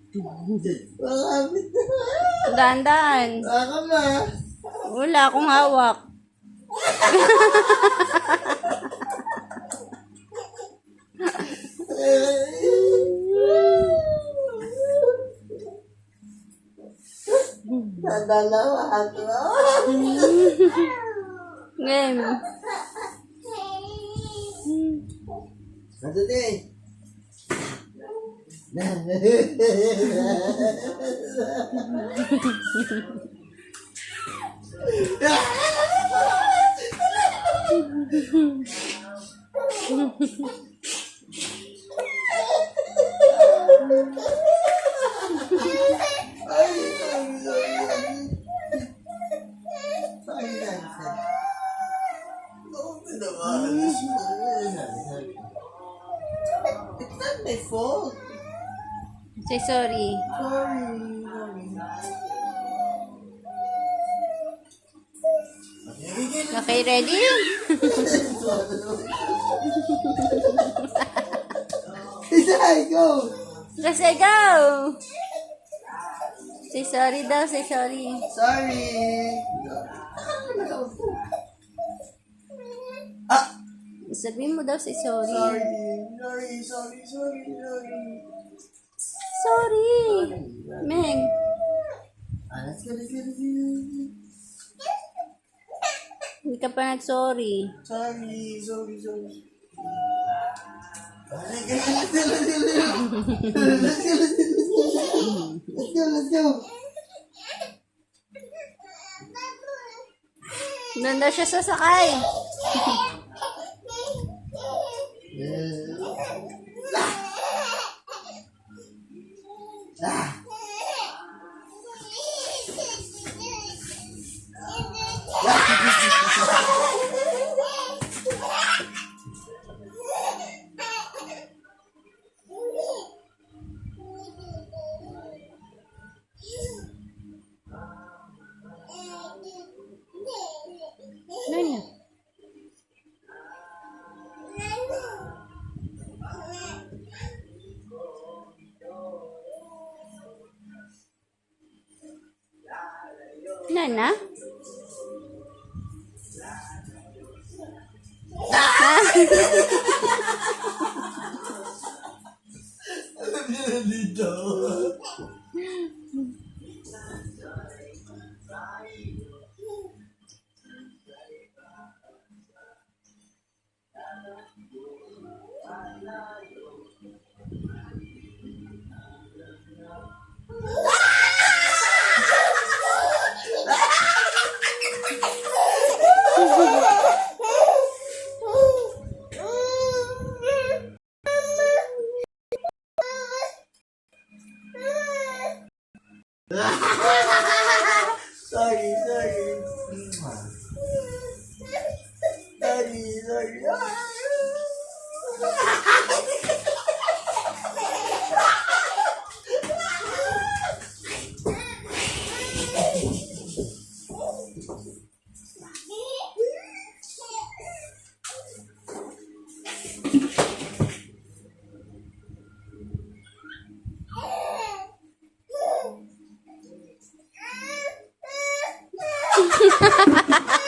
Makapit na. Dahan-dahan. Baka ma. Wala akong hawak. Nadalawa ako. Game. Nandun eh. It's not my fault. Say sorry. Sorry. Okay, ready? Isay, go! Let's go! Say sorry daw, say sorry. Sorry. Ah! Sabihin mo daw say sorry. Sorry. Sorry. Meng. Let's go. Hindi ka pa nag-sorry. Sorry. Let's go. Doon daw siya sasakay. Ano niya? Nana? Alam niyo na dito. Sorry. Ha ha ha!